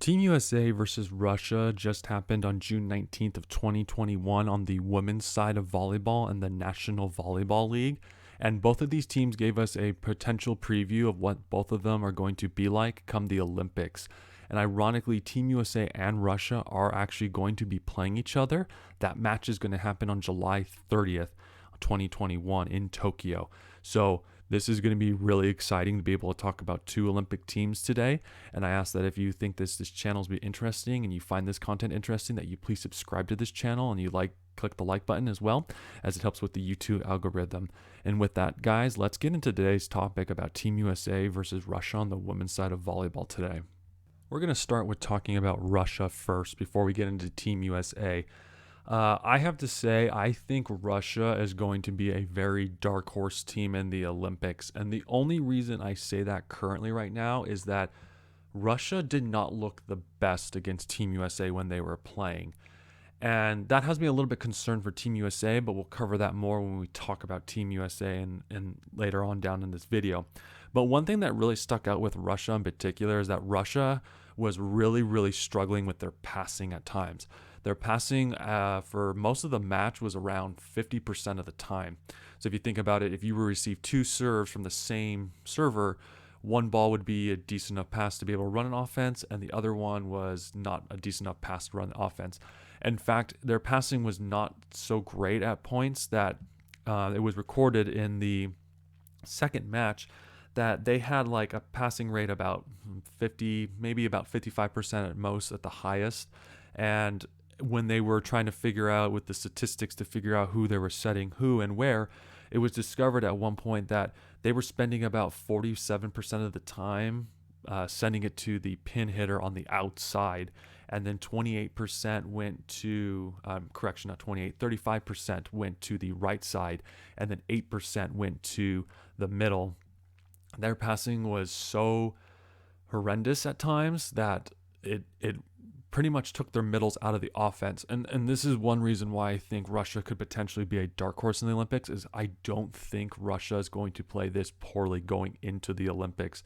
Team USA versus Russia just happened on June 19th of 2021 on the women's side of volleyball and the National Volleyball League. And both of these teams gave us a potential preview of what both of them are going to be like come the Olympics. And ironically, Team USA and Russia are actually going to be playing each other. That match is going to happen on July 30th, 2021 in Tokyo. So this is going to be really exciting to be able to talk about two Olympic teams today. And I ask that if you think this channel is interesting and you find this content interesting, that you please subscribe to this channel and click the like button as well, as it helps with the YouTube algorithm. And with that, guys, let's get into today's topic about Team USA versus Russia on the women's side of volleyball today. We're going to start with talking about Russia first before we get into Team USA. I have to say, I think Russia is going to be a very dark horse team in the Olympics. And the only reason I say that currently right now is that Russia did not look the best against Team USA when they were playing. And that has me a little bit concerned for Team USA, but we'll cover that more when we talk about Team USA and later on down in this video. But one thing that really stuck out with Russia in particular is that Russia was really struggling with their passing at times. Their passing for most of the match was around 50% of the time. So if you think about it, if you receive two serves from the same server, one ball would be a decent enough pass to be able to run an offense, and the other one was not a decent enough pass to run the offense. In fact, their passing was not so great at points that it was recorded in the second match that they had like a passing rate about 50, maybe about 55% at most at the highest. And when they were trying to figure out with the statistics to figure out who they were setting who and where, it was discovered at one point that they were spending about 47% of the time sending it to the pin hitter on the outside. And then 28% went to, 35% went to the right side. And then 8% went to the middle. Their passing was so horrendous at times that it pretty much took their middles out of the offense. And this is one reason why I think Russia could potentially be a dark horse in the Olympics, is I don't think Russia is going to play this poorly going into the Olympics.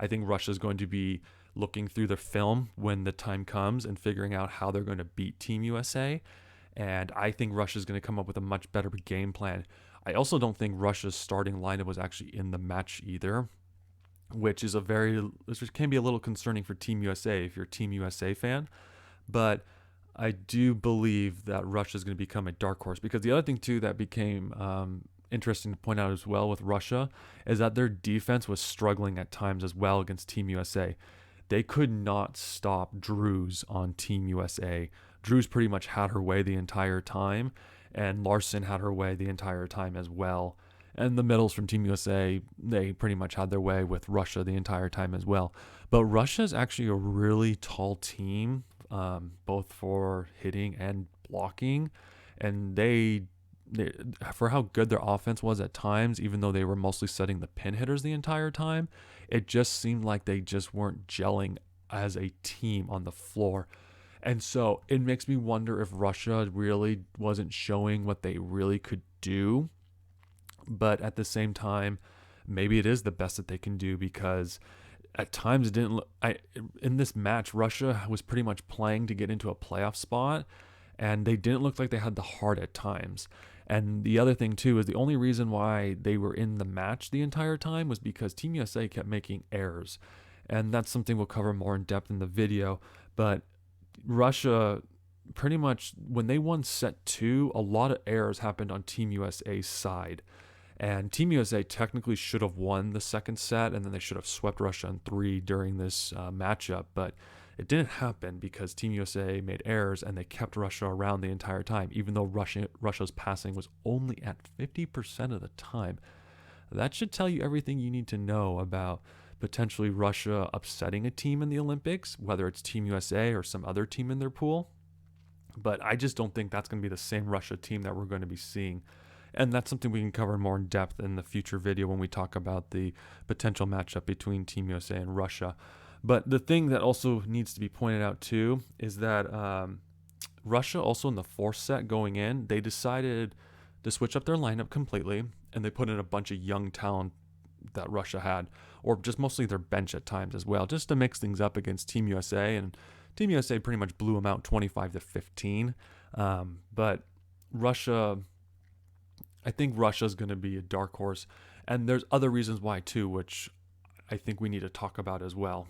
I think Russia is going to be looking through the film when the time comes and figuring out how they're going to beat Team USA. And I think Russia is going to come up with a much better game plan. I also don't think Russia's starting lineup was actually in the match either, which can be a little concerning for Team USA if you're a Team USA fan. But I do believe that Russia is going to become a dark horse, because the other thing too that became interesting to point out as well with Russia is that their defense was struggling at times as well against Team USA. They could not stop Drews on Team USA. Drews pretty much had her way the entire time, and Larson had her way the entire time as well. And the middles from Team USA, they pretty much had their way with Russia the entire time as well. But Russia is actually a really tall team, both for hitting and blocking. And they, for how good their offense was at times, even though they were mostly setting the pin hitters the entire time, it just seemed like they just weren't gelling as a team on the floor. And so it makes me wonder if Russia really wasn't showing what they really could do. But at the same time, maybe it is the best that they can do, because at times it didn't look, in this match, Russia was pretty much playing to get into a playoff spot, and they didn't look like they had the heart at times. And the other thing too is the only reason why they were in the match the entire time was because Team USA kept making errors. And that's something we'll cover more in depth in the video. But Russia, pretty much when they won set 2, a lot of errors happened on Team USA's side. And Team USA technically should have won the second set, and then they should have swept Russia in 3 during this matchup. But it didn't happen because Team USA made errors, and they kept Russia around the entire time, even though Russia's passing was only at 50% of the time. That should tell you everything you need to know about potentially Russia upsetting a team in the Olympics, whether it's Team USA or some other team in their pool. But I just don't think that's going to be the same Russia team that we're going to be seeing. And that's something we can cover more in depth in the future video when we talk about the potential matchup between Team USA and Russia. But the thing that also needs to be pointed out too is that Russia also in the fourth set going in, they decided to switch up their lineup completely, and they put in a bunch of young talent that Russia had, or just mostly their bench at times as well, just to mix things up against Team USA. And Team USA pretty much blew them out 25-15. But Russia, I think Russia's going to be a dark horse. And there's other reasons why too, which I think we need to talk about as well.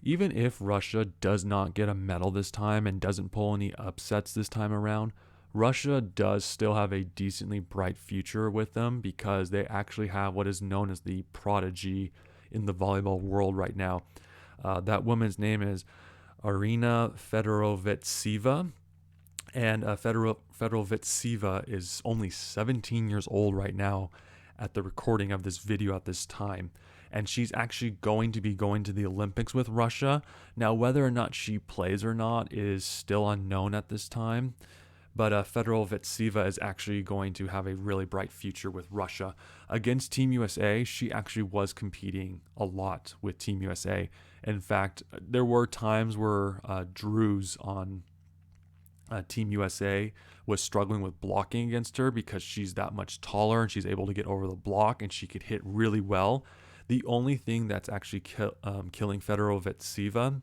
Even if Russia does not get a medal this time and doesn't pull any upsets this time around, Russia does still have a decently bright future with them because they actually have what is known as the prodigy in the volleyball world right now. That woman's name is Arina Fedorovitseva, and Fedorovitseva is only 17 years old right now at the recording of this video at this time. And she's actually going to be going to the Olympics with Russia. Now, whether or not she plays or not is still unknown at this time. But Fedorovitseva is actually going to have a really bright future with Russia. Against Team USA, she actually was competing a lot with Team USA. In fact, there were times where Drews on Team USA was struggling with blocking against her because she's that much taller and she's able to get over the block and she could hit really well. The only thing that's actually killing Fedorovitseva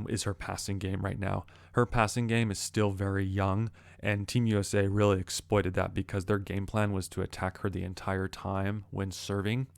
is her passing game right now. Her passing game is still very young, and Team USA really exploited that because their game plan was to attack her the entire time when serving.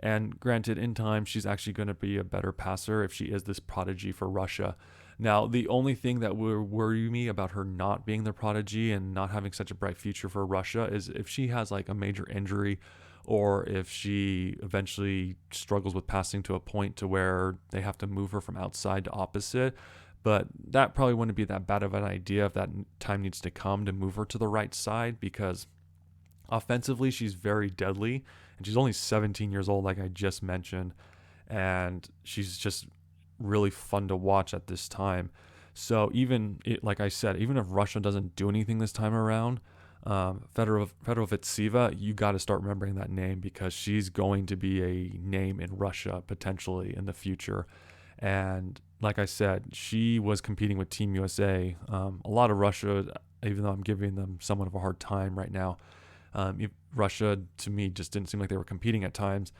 And granted, in time, she's actually going to be a better passer if she is this prodigy for Russia. Now, the only thing that would worry me about her not being the prodigy and not having such a bright future for Russia is if she has like a major injury, or if she eventually struggles with passing to a point to where they have to move her from outside to opposite. But that probably wouldn't be that bad of an idea if that time needs to come to move her to the right side, because offensively she's very deadly and she's only 17 years old, like I just mentioned, and she's just really fun to watch at this time. So like I said, even if Russia doesn't do anything this time around, Fedorovitseva, you got to start remembering that name because she's going to be a name in Russia potentially in the future. And like I said, she was competing with Team USA. A lot of Russia, even though I'm giving them somewhat of a hard time right now, Russia to me just didn't seem like they were competing at times,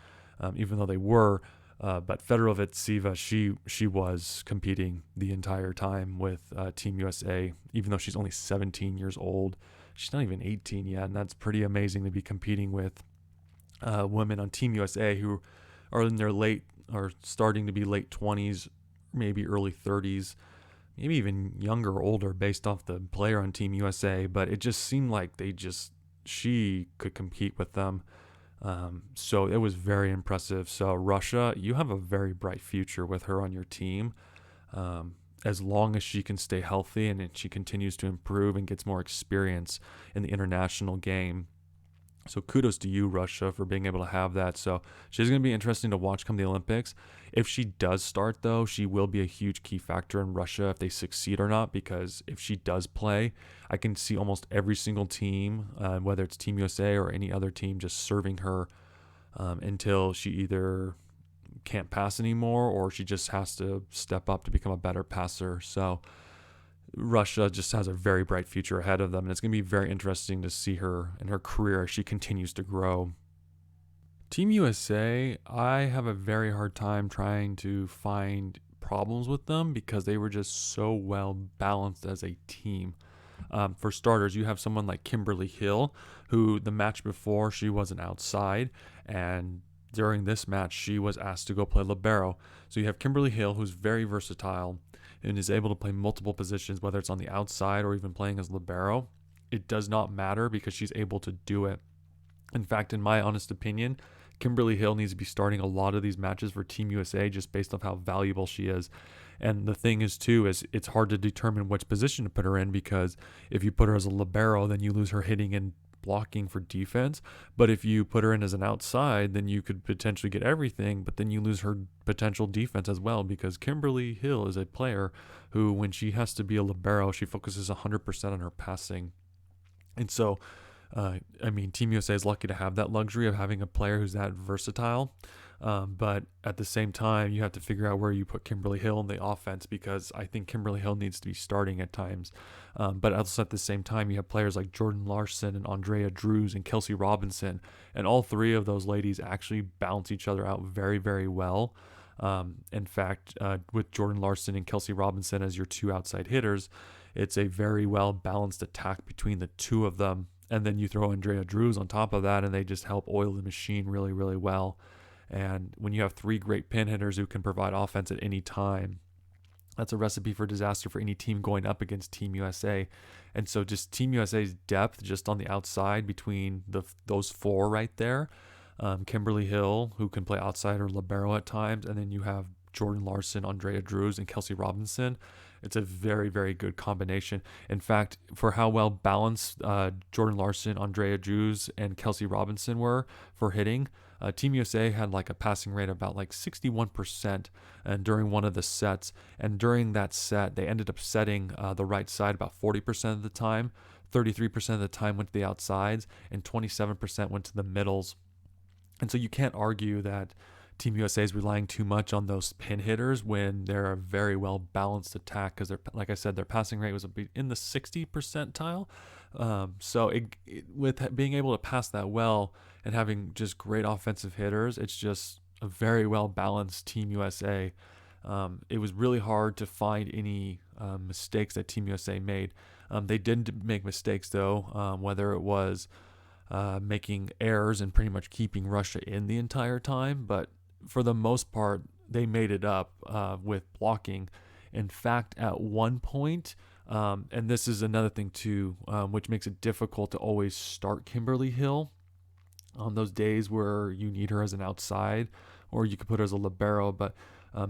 even though they were. But Fedorovitseva, she was competing the entire time with Team USA, even though she's only 17 years old. She's not even 18 yet, and that's pretty amazing to be competing with women on Team USA who are in their late or starting to be late 20s, maybe early 30s, maybe even younger or older based off the player on Team USA. But it just seemed like she could compete with them. So it was very impressive. So Russia, you have a very bright future with her on your team. As long as she can stay healthy and she continues to improve and gets more experience in the international game. So kudos to you, Russia, for being able to have that. So she's going to be interesting to watch come the Olympics. If she does start, though, she will be a huge key factor in Russia if they succeed or not, because if she does play, I can see almost every single team, whether it's Team USA or any other team, just serving her until she either can't pass anymore or she just has to step up to become a better passer. So Russia just has a very bright future ahead of them, and it's going to be very interesting to see her in her career as she continues to grow. Team USA, I have a very hard time trying to find problems with them because they were just so well balanced as a team. For starters, you have someone like Kimberly Hill, who the match before she wasn't outside, and during this match she was asked to go play libero. So you have Kimberly Hill, who's very versatile and is able to play multiple positions, whether it's on the outside or even playing as libero. It does not matter because she's able to do it. In fact, in my honest opinion, Kimberly Hill needs to be starting a lot of these matches for Team USA just based off how valuable she is. And the thing is, too, is it's hard to determine which position to put her in, because if you put her as a libero, then you lose her hitting and blocking for defense. But if you put her in as an outside, then you could potentially get everything, but then you lose her potential defense as well, because Kimberly Hill is a player who, when she has to be a libero, she focuses 100% on her passing. And so Team USA is lucky to have that luxury of having a player who's that versatile. But at the same time, you have to figure out where you put Kimberly Hill in the offense, because I think Kimberly Hill needs to be starting at times. But also at the same time, you have players like Jordan Larson and Andrea Drews and Kelsey Robinson, and all three of those ladies actually balance each other out very, very well. In fact, with Jordan Larson and Kelsey Robinson as your two outside hitters, it's a very well balanced attack between the two of them. And then you throw Andrea Drews on top of that, and they just help oil the machine really, really well. And when you have three great pin hitters who can provide offense at any time, that's a recipe for disaster for any team going up against Team USA. And so just Team USA's depth just on the outside between those four right there. Kimberly Hill, who can play outside or libero at times, and then you have Jordan Larson, Andrea Drews, and Kelsey Robinson. It's a very, very good combination. In fact, for how well balanced Jordan Larson, Andrea Drews, and Kelsey Robinson were for hitting, Team USA had like a passing rate of about like 61% and during one of the sets. And during that set, they ended up setting the right side about 40% of the time. 33% of the time went to the outsides, and 27% went to the middles. And so you can't argue that Team USA is relying too much on those pin hitters when they're a very well balanced attack, because they're, like I said, their passing rate was in the 60 percentile. So with being able to pass that well and having just great offensive hitters, it's just a very well balanced Team USA. It was really hard to find any mistakes that Team USA made. They did make mistakes though, whether it was making errors and pretty much keeping Russia in the entire time, but for the most part, they made it up with blocking. In fact, at one point, and this is another thing too, which makes it difficult to always start Kimberly Hill on those days where you need her as an outside, or you could put her as a libero. But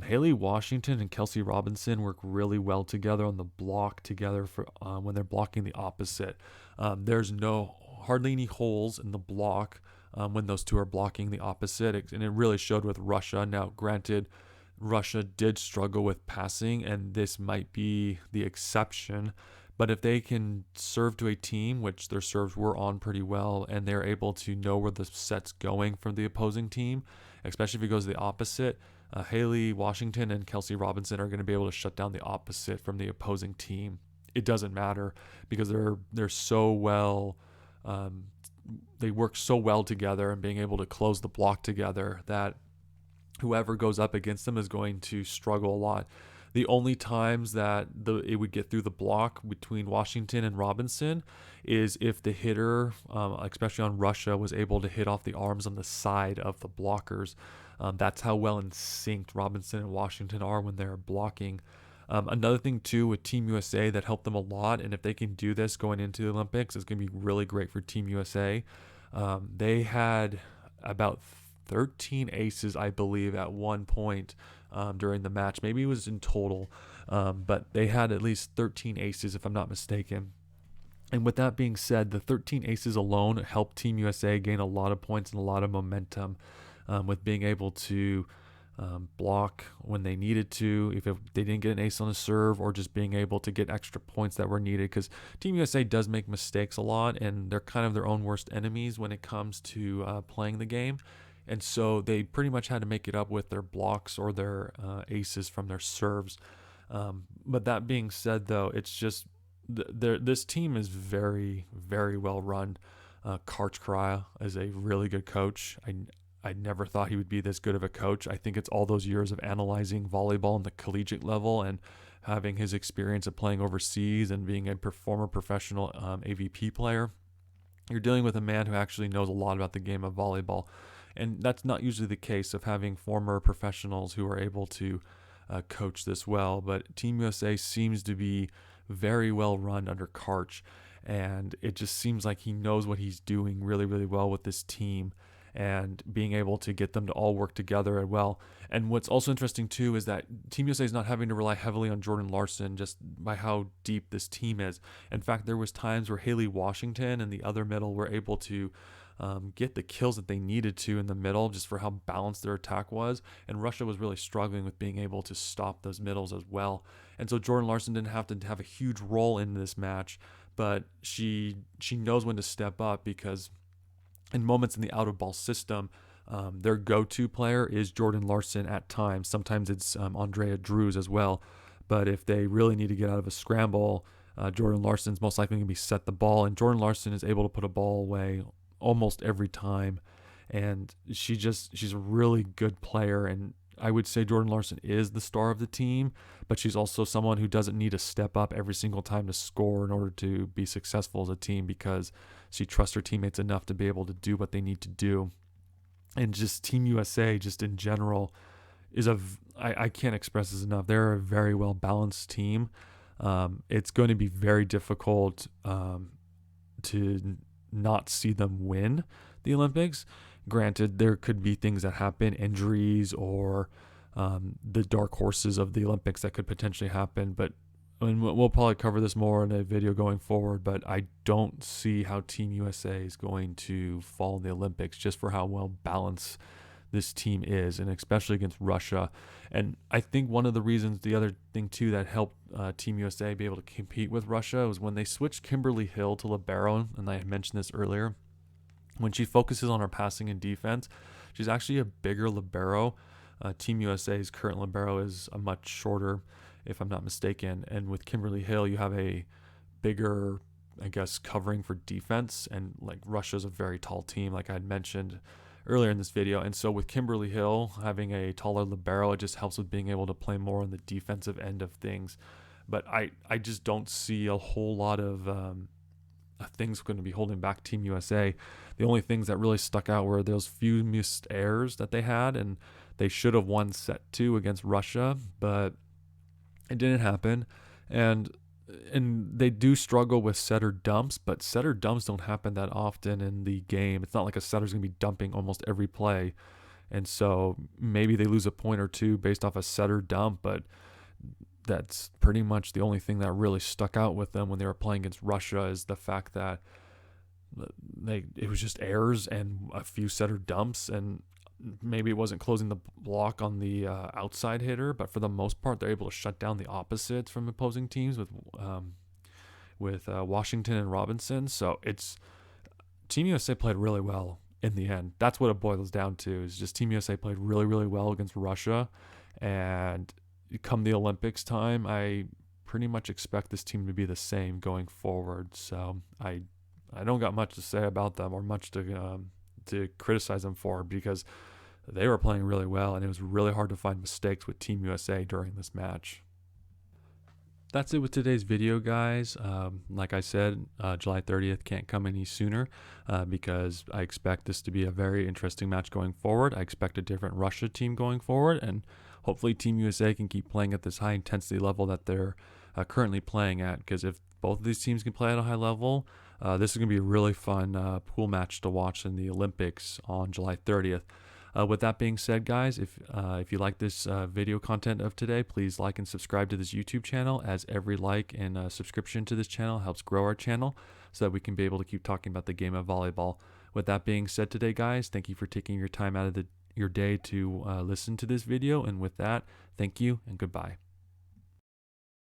Haley Washington and Kelsey Robinson work really well together on the block together for when they're blocking the opposite. There's hardly any holes in the block when those two are blocking the opposite, and it really showed with Russia. Now, granted, Russia did struggle with passing, and this might be the exception, but if they can serve to a team, which their serves were on pretty well, and they're able to know where the set's going from the opposing team, especially if it goes the opposite, Haley Washington and Kelsey Robinson are going to be able to shut down the opposite from the opposing team. It doesn't matter because they're so well. They work so well together, and being able to close the block together, that whoever goes up against them is going to struggle a lot. The only times that it would get through the block between Washington and Robinson is if the hitter, especially on Russia, was able to hit off the arms on the side of the blockers. That's how well in sync Robinson and Washington are when they're blocking. Another thing too with Team USA that helped them a lot, and if they can do this going into the Olympics, it's going to be really great for Team USA. They had about 13 aces, I believe, at one point during the match. Maybe it was in total, but they had at least 13 aces, if I'm not mistaken. And with that being said, the 13 aces alone helped Team USA gain a lot of points and a lot of momentum with being able to block when they needed to, if they didn't get an ace on a serve, or just being able to get extra points that were needed, because Team USA does make mistakes a lot, and they're kind of their own worst enemies when it comes to playing the game. And so they pretty much had to make it up with their blocks or their aces from their serves. But that being said, though, it's just this team is very, very well run. Karch Kara is a really good coach. I never thought he would be this good of a coach. I think it's all those years of analyzing volleyball on the collegiate level and having his experience of playing overseas and being a former professional AVP player. You're dealing with a man who actually knows a lot about the game of volleyball. And that's not usually the case of having former professionals who are able to coach this well. But Team USA seems to be very well run under Karch. And it just seems like he knows what he's doing really, really well with this team, and being able to get them to all work together well. And what's also interesting too is that Team USA is not having to rely heavily on Jordan Larson just by how deep this team is. In fact, there was times where Haley Washington and the other middle were able to get the kills that they needed to in the middle, just for how balanced their attack was. And Russia was really struggling with being able to stop those middles as well. And so Jordan Larson didn't have to have a huge role in this match, but she knows when to step up, because in moments in the out of ball system, their go-to player is Jordan Larson at times. Sometimes it's Andrea Drews as well. But if they really need to get out of a scramble, Jordan Larson's most likely going to be set the ball. And Jordan Larson is able to put a ball away almost every time. And she's a really good player, and I would say Jordan Larson is the star of the team, but she's also someone who doesn't need to step up every single time to score in order to be successful as a team, because she trusts her teammates enough to be able to do what they need to do. And just Team USA, just in general, I can't express this enough. They're a very well balanced team. It's going to be very difficult to not see them win the Olympics. Granted, there could be things that happen, injuries or the dark horses of the Olympics that could potentially happen. But and we'll probably cover this more in a video going forward, but I don't see how Team USA is going to fall in the Olympics just for how well balanced this team is, and especially against Russia. And I think one of the reasons, the other thing too that helped Team USA be able to compete with Russia was when they switched Kimberly Hill to libero, and I had mentioned this earlier. When she focuses on her passing and defense, she's actually a bigger libero. Team USA's current libero is a much shorter, if I'm not mistaken. And with Kimberly Hill, you have a bigger, I guess, covering for defense. And like Russia's a very tall team, like I had mentioned earlier in this video. And so with Kimberly Hill having a taller libero, it just helps with being able to play more on the defensive end of things. But I just don't see a whole lot of things going to be holding back Team USA. The only things that really stuck out were those few missed errors that they had, and they should have won set 2 against Russia, but it didn't happen. And they do struggle with setter dumps, but setter dumps don't happen that often in the game. It's not like a setter's going to be dumping almost every play. And so maybe they lose a point or two based off a setter dump, but that's pretty much the only thing that really stuck out with them when they were playing against Russia, is the fact that it was just errors and a few setter dumps, and maybe it wasn't closing the block on the outside hitter, but for the most part they're able to shut down the opposites from opposing teams with Washington and Robinson. So it's Team USA played really well in the end. That's what it boils down to, is just Team USA played really, really well against Russia, and come the Olympics time, I pretty much expect this team to be the same going forward. So I don't got much to say about them or much to criticize them for, because they were playing really well, and it was really hard to find mistakes with Team USA during this match. That's it with today's video, guys. Like I said, July 30th can't come any sooner because I expect this to be a very interesting match going forward. I expect a different Russia team going forward, and hopefully Team USA can keep playing at this high intensity level that they're currently playing at, because if both of these teams can play at a high level, this is going to be a really fun pool match to watch in the Olympics on July 30th. With that being said, guys, if you like this video content of today, please like and subscribe to this YouTube channel, as every like and subscription to this channel helps grow our channel so that we can be able to keep talking about the game of volleyball. With that being said today, guys, thank you for taking your time out of your day to listen to this video. And with that, thank you and goodbye.